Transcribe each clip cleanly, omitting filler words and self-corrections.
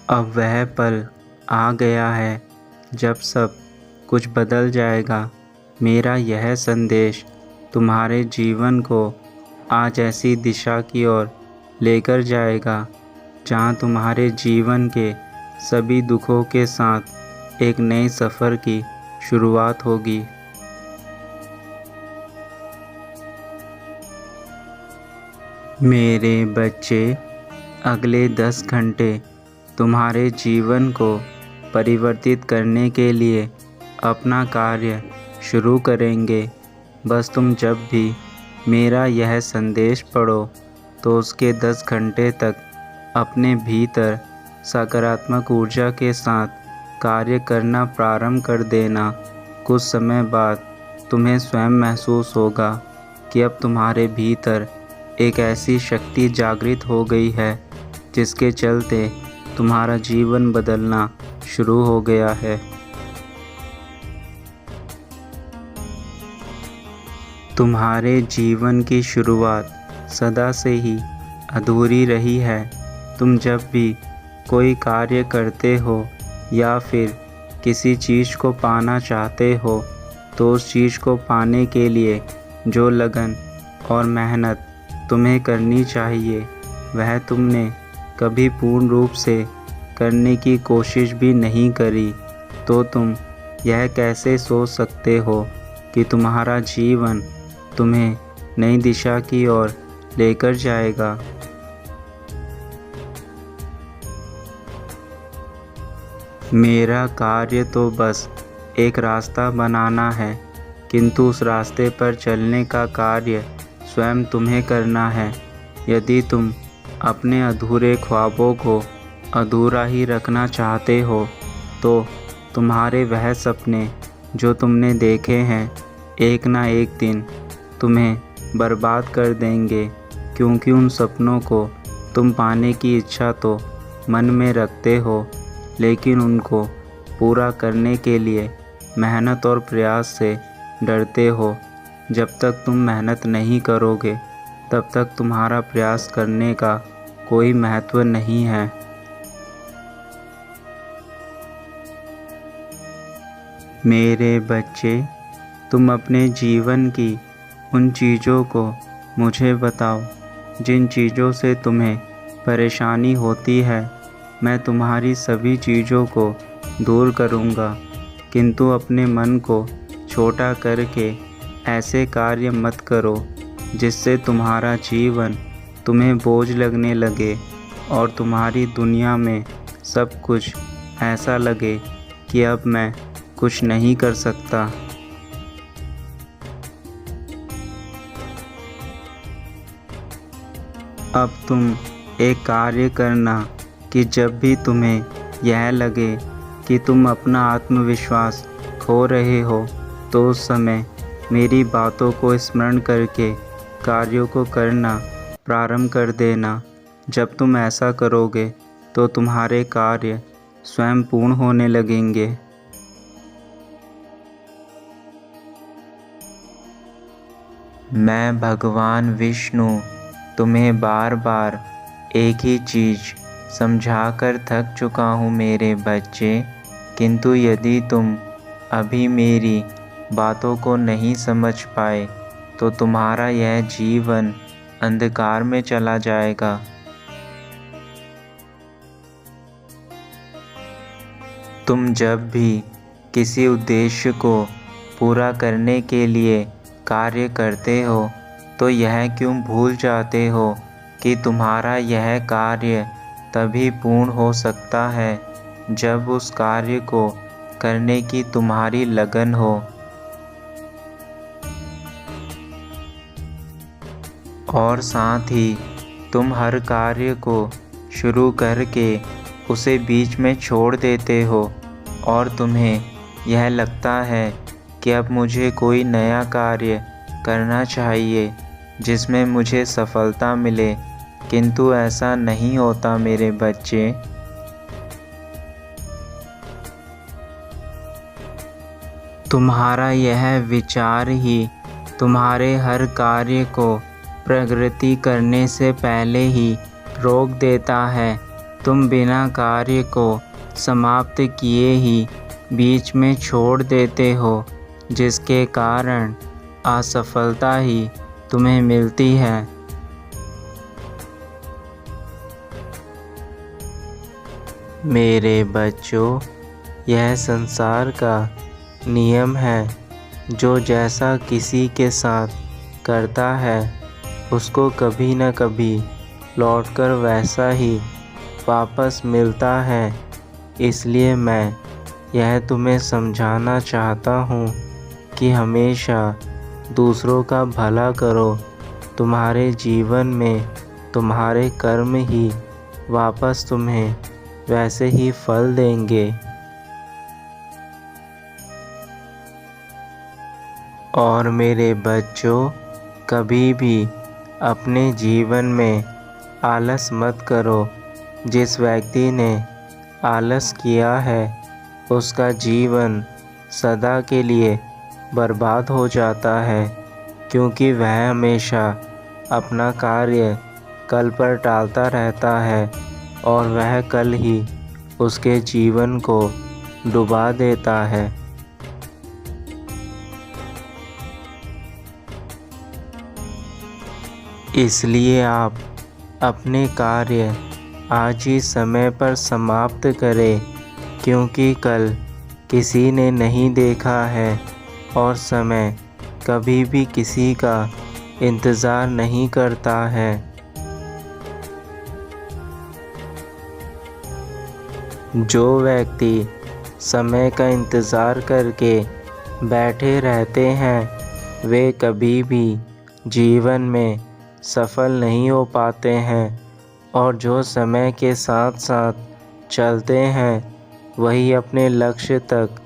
अब वह पल आ गया है जब सब कुछ बदल जाएगा। मेरा यह संदेश तुम्हारे जीवन को आज ऐसी दिशा की ओर लेकर जाएगा जहाँ तुम्हारे जीवन के सभी दुखों के साथ एक नए सफ़र की शुरुआत होगी। मेरे बच्चे, अगले 10 घंटे तुम्हारे जीवन को परिवर्तित करने के लिए अपना कार्य शुरू करेंगे। बस तुम जब भी मेरा यह संदेश पढ़ो तो उसके 10 घंटे तक अपने भीतर सकारात्मक ऊर्जा के साथ कार्य करना प्रारंभ कर देना। कुछ समय बाद तुम्हें स्वयं महसूस होगा कि अब तुम्हारे भीतर एक ऐसी शक्ति जागृत हो गई है जिसके चलते तुम्हारा जीवन बदलना शुरू हो गया है। तुम्हारे जीवन की शुरुआत सदा से ही अधूरी रही है। तुम जब भी कोई कार्य करते हो या फिर किसी चीज़ को पाना चाहते हो तो उस चीज़ को पाने के लिए जो लगन और मेहनत तुम्हें करनी चाहिए वह तुमने कभी पूर्ण रूप से करने की कोशिश भी नहीं करी। तो तुम यह कैसे सोच सकते हो कि तुम्हारा जीवन तुम्हें नई दिशा की ओर लेकर जाएगा। मेरा कार्य तो बस एक रास्ता बनाना है, किंतु उस रास्ते पर चलने का कार्य स्वयं तुम्हें करना है। यदि तुम अपने अधूरे ख्वाबों को अधूरा ही रखना चाहते हो तो तुम्हारे वह सपने जो तुमने देखे हैं एक ना एक दिन तुम्हें बर्बाद कर देंगे, क्योंकि उन सपनों को तुम पाने की इच्छा तो मन में रखते हो, लेकिन उनको पूरा करने के लिए मेहनत और प्रयास से डरते हो। जब तक तुम मेहनत नहीं करोगे तब तक तुम्हारा प्रयास करने का कोई महत्व नहीं है। मेरे बच्चे, तुम अपने जीवन की उन चीज़ों को मुझे बताओ जिन चीज़ों से तुम्हें परेशानी होती है। मैं तुम्हारी सभी चीज़ों को दूर करूँगा, किंतु अपने मन को छोटा करके ऐसे कार्य मत करो जिससे तुम्हारा जीवन तुम्हें बोझ लगने लगे और तुम्हारी दुनिया में सब कुछ ऐसा लगे कि अब मैं कुछ नहीं कर सकता। अब तुम एक कार्य करना कि जब भी तुम्हें यह लगे कि तुम अपना आत्मविश्वास खो रहे हो तो उस समय मेरी बातों को स्मरण करके कार्यों को करना प्रारंभ कर देना। जब तुम ऐसा करोगे तो तुम्हारे कार्य स्वयं पूर्ण होने लगेंगे। मैं भगवान विष्णु तुम्हें बार बार एक ही चीज़ समझाकर थक चुका हूँ मेरे बच्चे, किंतु यदि तुम अभी मेरी बातों को नहीं समझ पाए तो तुम्हारा यह जीवन अंधकार में चला जाएगा। तुम जब भी किसी उद्देश्य को पूरा करने के लिए कार्य करते हो तो यह क्यों भूल जाते हो कि तुम्हारा यह कार्य तभी पूर्ण हो सकता है जब उस कार्य को करने की तुम्हारी लगन हो। और साथ ही तुम हर कार्य को शुरू करके उसे बीच में छोड़ देते हो और तुम्हें यह लगता है कि अब मुझे कोई नया कार्य करना चाहिए जिसमें मुझे सफलता मिले, किंतु ऐसा नहीं होता मेरे बच्चे। तुम्हारा यह विचार ही तुम्हारे हर कार्य को प्रगति करने से पहले ही रोक देता है। तुम बिना कार्य को समाप्त किए ही बीच में छोड़ देते हो, जिसके कारण असफलता ही तुम्हें मिलती है। मेरे बच्चों, यह संसार का नियम है। जो जैसा किसी के साथ करता है उसको कभी न कभी लौटकर वैसा ही वापस मिलता है। इसलिए मैं यह तुम्हें समझाना चाहता हूँ कि हमेशा दूसरों का भला करो। तुम्हारे जीवन में तुम्हारे कर्म ही वापस तुम्हें वैसे ही फल देंगे। और मेरे बच्चों, कभी भी अपने जीवन में आलस मत करो। जिस व्यक्ति ने आलस किया है उसका जीवन सदा के लिए बर्बाद हो जाता है, क्योंकि वह हमेशा अपना कार्य कल पर टालता रहता है और वह कल ही उसके जीवन को डुबा देता है। इसलिए आप अपने कार्य आज ही समय पर समाप्त करें, क्योंकि कल किसी ने नहीं देखा है और समय कभी भी किसी का इंतज़ार नहीं करता है। जो व्यक्ति समय का इंतज़ार करके बैठे रहते हैं वे कभी भी जीवन में सफल नहीं हो पाते हैं, और जो समय के साथ साथ चलते हैं वही अपने लक्ष्य तक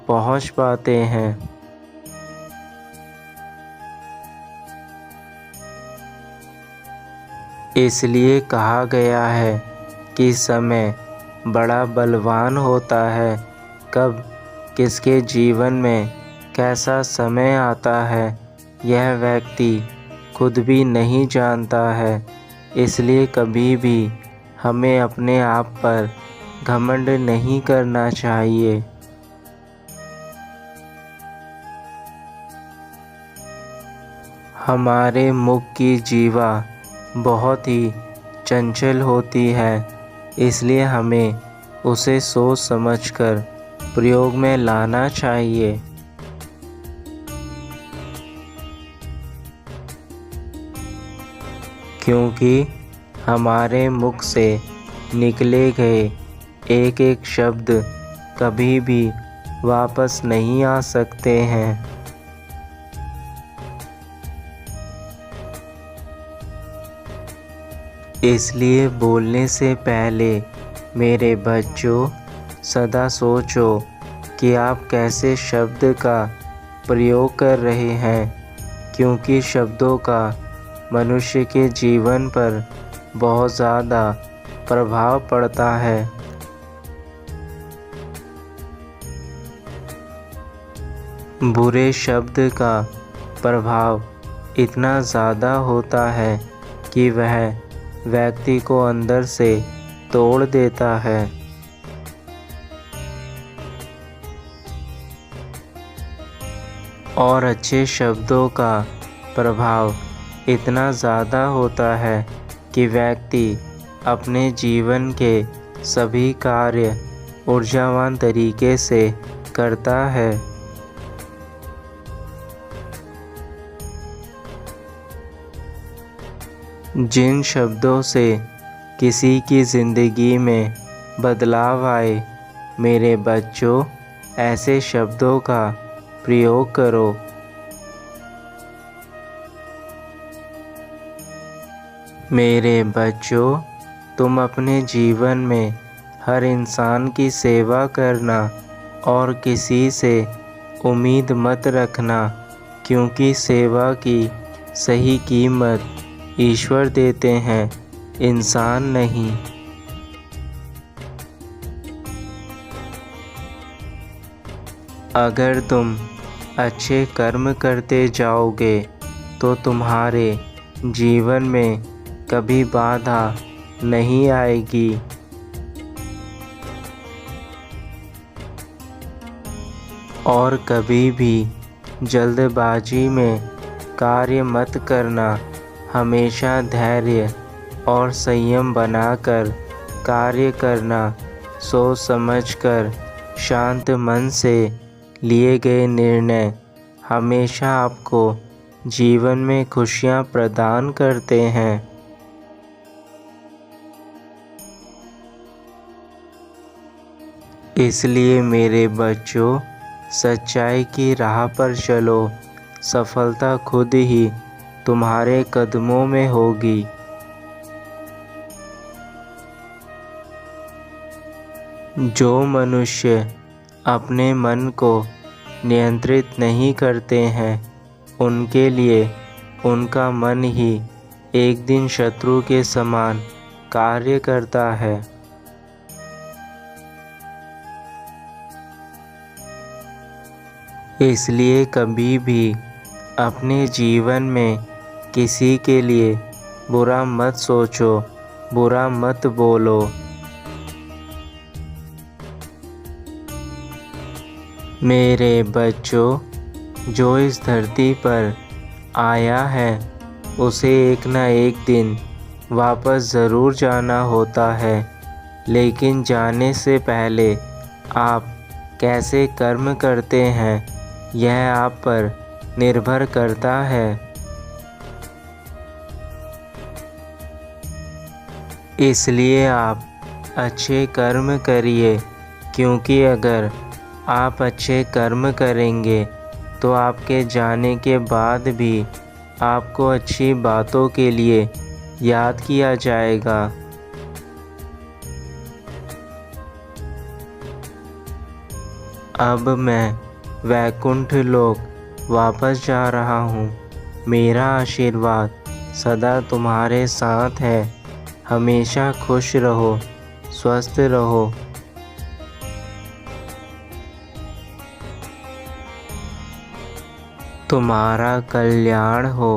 पहुंच पाते हैं। इसलिए कहा गया है कि समय बड़ा बलवान होता है। कब किसके जीवन में कैसा समय आता है यह व्यक्ति खुद भी नहीं जानता है। इसलिए कभी भी हमें अपने आप पर घमंड नहीं करना चाहिए। हमारे मुख की जीवा बहुत ही चंचल होती है, इसलिए हमें उसे सोच समझकर प्रयोग में लाना चाहिए। क्योंकि हमारे मुख से निकले गए एक एक शब्द कभी भी वापस नहीं आ सकते हैं। इसलिए बोलने से पहले मेरे बच्चों सदा सोचो कि आप कैसे शब्द का प्रयोग कर रहे हैं, क्योंकि शब्दों का मनुष्य के जीवन पर बहुत ज़्यादा प्रभाव पड़ता है। बुरे शब्द का प्रभाव इतना ज़्यादा होता है कि वह व्यक्ति को अंदर से तोड़ देता है। और अच्छे शब्दों का प्रभाव इतना ज़्यादा होता है कि व्यक्ति अपने जीवन के सभी कार्य ऊर्जावान तरीके से करता है। जिन शब्दों से किसी की ज़िंदगी में बदलाव आए, मेरे बच्चों ऐसे शब्दों का प्रयोग करो। मेरे बच्चों, तुम अपने जीवन में हर इंसान की सेवा करना और किसी से उम्मीद मत रखना, क्योंकि सेवा की सही कीमत ईश्वर देते हैं, इंसान नहीं। अगर तुम अच्छे कर्म करते जाओगे तो तुम्हारे जीवन में कभी बाधा नहीं आएगी। और कभी भी जल्दबाजी में कार्य मत करना। हमेशा धैर्य और संयम बनाकर कार्य करना। सोच समझकर शांत मन से लिए गए निर्णय हमेशा आपको जीवन में खुशियाँ प्रदान करते हैं। इसलिए मेरे बच्चों, सच्चाई की राह पर चलो। सफलता खुद ही तुम्हारे कदमों में होगी। जो मनुष्य अपने मन को नियंत्रित नहीं करते हैं, उनके लिए उनका मन ही एक दिन शत्रु के समान कार्य करता है। इसलिए कभी भी अपने जीवन में किसी के लिए बुरा मत सोचो, बुरा मत बोलो। मेरे बच्चों, जो इस धरती पर आया है उसे एक न एक दिन वापस ज़रूर जाना होता है, लेकिन जाने से पहले आप कैसे कर्म करते हैं यह आप पर निर्भर करता है। इसलिए आप अच्छे कर्म करिए, क्योंकि अगर आप अच्छे कर्म करेंगे तो आपके जाने के बाद भी आपको अच्छी बातों के लिए याद किया जाएगा। अब मैं वैकुंठ लोक वापस जा रहा हूँ। मेरा आशीर्वाद सदा तुम्हारे साथ है। हमेशा खुश रहो, स्वस्थ रहो। तुम्हारा कल्याण हो।